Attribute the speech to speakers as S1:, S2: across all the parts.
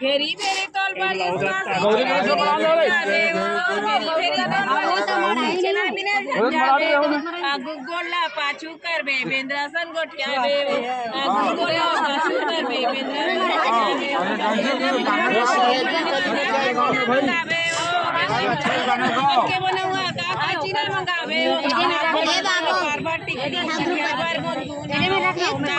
S1: फेरी फेरी तोल पर गोला पाछू कर बे बेंद्रासन गोठिया बे गोला पाछू कर बे के बनवा का चिना मंगावे बार-बार टिकरी बार गोंद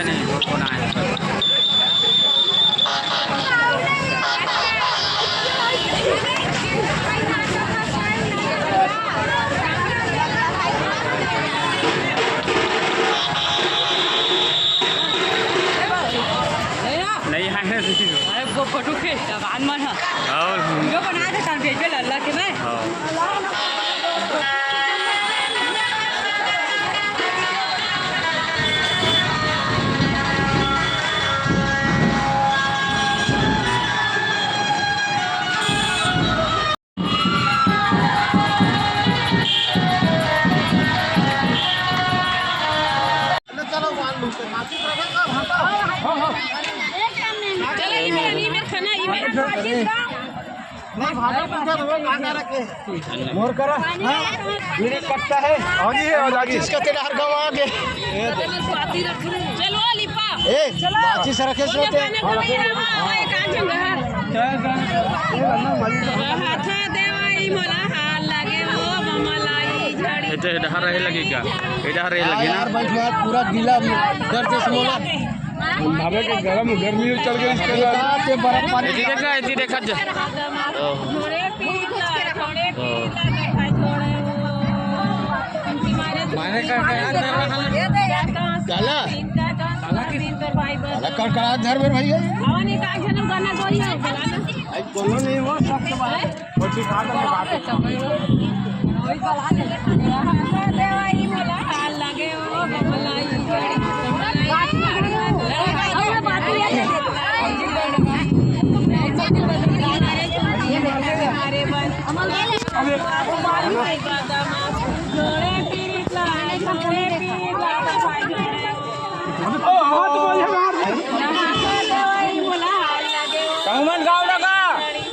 S2: है नहीं वो कौन आया नहीं है अरे वो फोटो खींच गान मन और वीडियो बना दे तार भेज दे अल्लाह के मैं
S3: मोर करा वीडियो कटता है आगे इसका तेरा हर गाँव आगे
S1: चलो लिपा
S3: ए बाची से रखे सोते
S2: इधर रहे लगी क्या इधर रहे लगी ना
S3: यार बैठवा पूरा गीला डर से मोला
S4: भावे के गरम गर्मी चल गई इसके बाद
S3: के बर्फ पानी
S2: इधर देखा जा
S3: माने का काला कड़कड़ा घर में भैया आई कोनो नहीं हो सब के बारे कोची खा दे बात
S1: देवाई मोला हाल लागे ओ मलाई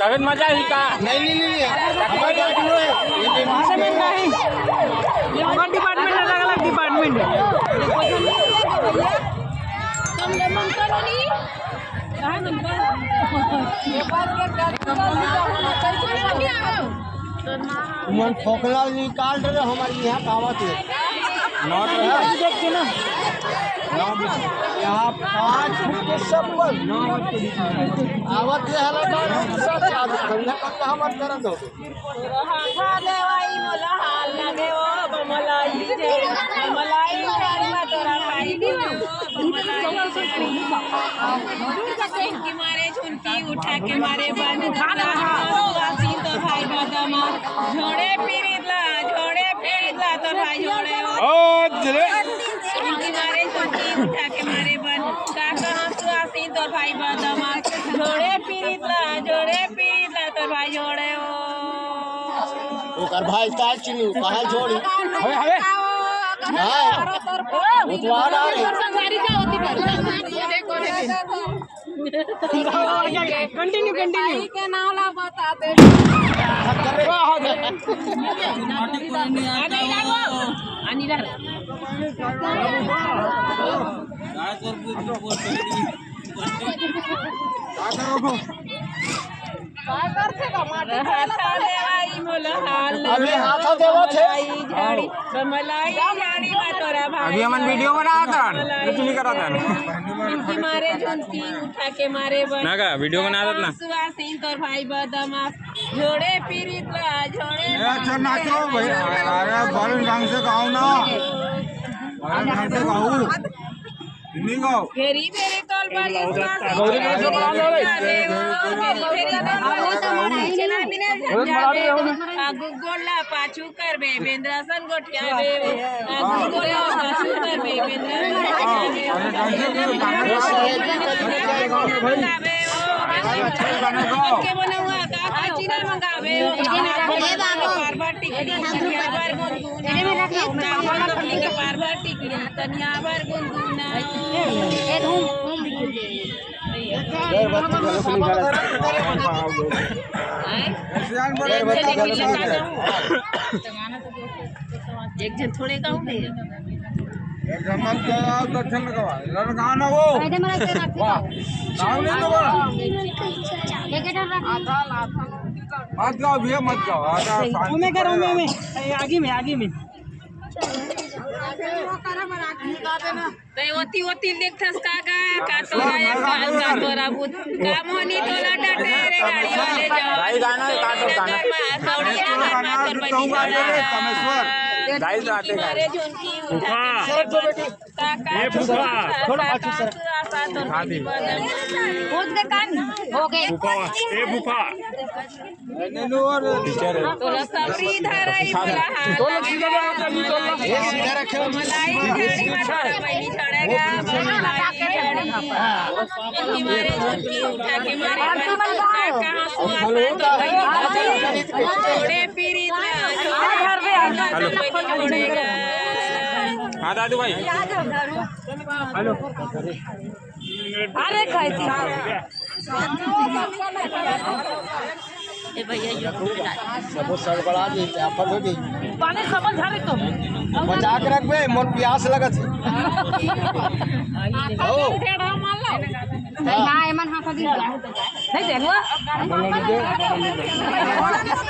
S2: तबियत मजा ही का
S3: नहीं
S2: हमारा डिपार्टमेंट अलग अलग डिपार्टमेंट है
S3: मन खोखला निकाल रहे हमारे यहाँ कावत है नॉट ना यहाँ 5 फुट के सब पर आवत है सब याद करना हमार करत हो
S1: देवाई मोला हाल लागे ओ मलाई जे मलाई गाड़ीमा तोरा खाई दी की मारे झुनकी उठा के मारे बन वासी तो भाई बदमा झोड़े पीरितला तो भाई झोड़े
S4: ओ जरे
S1: की मारे झुनकी उठा के मारे बन का कहां सुआसी तो भाई बदमा झोड़े पीरितला तो भाई झोड़े ओ
S3: ओकर भाई तार चिनी कहां छोड़ी
S4: हवे हवे
S3: हां उतवार आ रे
S1: कंटिन्यू के नाम ला बता दे
S2: अभी हम वीडियो बना था कुछ नहीं करा था
S1: मारे झुनकी उठा के मारे
S2: ना का वीडियो बना था ना
S1: सुहासिन तोर भाई बदमाश झोड़े पीरितला झोड़े
S4: अच्छा नाचो भाई अरे बड़े ढंग से गाओ ना बड़े ढंग से गाओ नहीं गाओ
S1: फेरी फेरी तोल पर आगू गोला पाछू करबे बेंद्रासन गोठियाबे आगू गोला पाछू करबे के बनवा का चीना मंगावे पारबर टिकड़ी तनिया बार गुनगुना पारबर टिकड़ी तनिया बार गुनगुना एक जन थोड़े गाँव
S4: दर्शन गाना वो मत गाओ भैया मत गाओ
S2: आगे में
S1: ते ओती देखथस का तोरा एक साल का तोरा बुत कामोनी तोला डटे रे गाड़ी वाले
S4: भाई गाना काटो गाना गाइस आते
S1: मारे झुनकी उठा
S5: ये फूफा
S3: थोड़ा पाछू सर
S1: हो गए
S5: फूफा ये फूफा
S4: टीचर है
S1: तोला सबरी धराई बोला
S3: ये सीधा रखे
S1: मलाई गाड़ी में तोरा बहनी चढ़ेगा मलाई मारे झुनकी उठा के मारे कहां छोड़े पीरी छोड़ेगा
S4: हाँ दादू भाई
S2: अरे खाई
S3: सब सड़बड़ा दी आफत हो गई
S2: पानी समझ आ रही तो
S3: बचा के रखबे मन प्यास लगत है ओ
S2: ना एमन हाथ दी नहीं देखो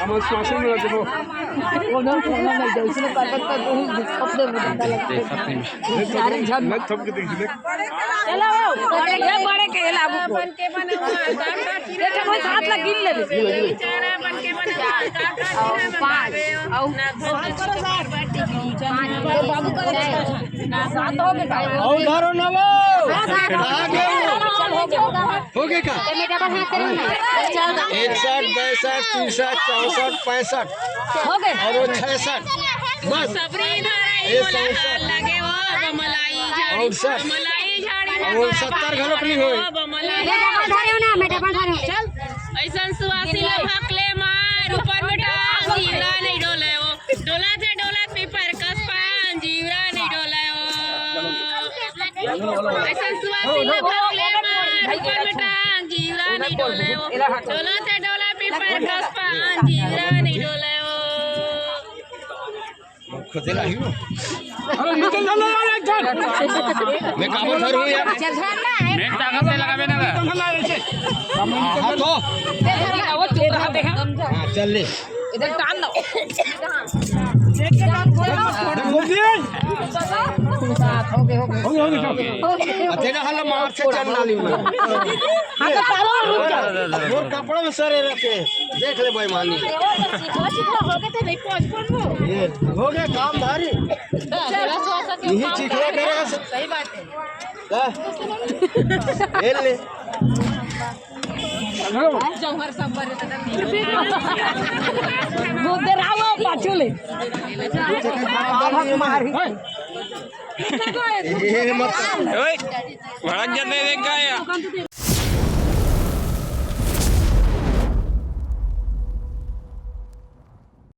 S3: हम श्वास में लगबो वो न लग जाए इसने करत तो अपने बता लगते सारे झन मत थप के देखिए
S2: चला वो बड़े के लागू
S1: बन के बना
S2: देखो कोई हाथ लग गिन ले
S1: बेचारा बन के बना पांच ना
S2: बाबू करे ना सात हो गए
S3: औ धरो न वो आगे हो गए का 61 62 63 64 65
S2: हो गए
S3: और 66 बस
S1: सबरी धराई बोला लगे वो बमलाई झाड़ी
S3: और सर
S1: बमलाई झाड़ी
S3: और 70 घरों की होई
S1: बमलाई
S2: चल
S1: ऐसन सुवासी ला भकले मार ऊपर बेटा जीवरा नहीं डोले वो डोला से डोला पेपर कस पान जीवरा नहीं डोले वो ऐसन सुवासी ला भकले मार ऊपर बेटा जीवरा नहीं डोले वो डोला से डोला पेपर कस पान जीवरा नहीं डोले वो
S3: खुदेला ही अरे निकल चलो यार एक जन मैं काबू धरू यार
S5: नेट ताकत से लगावे ना
S3: हां तो
S2: वो चोर हाथ देखा
S3: हां चल ले
S2: इधर टान दो
S3: तेरा हल्ला मार से चल नाली में मोर कपड़ा में सरे रखे देख ले भाई मानी ये हो गया काम भारी यही चिखला करेगा सही बात है ले
S2: उधर आओ पाछुले
S3: ये मत
S4: भड़क जाते देख गया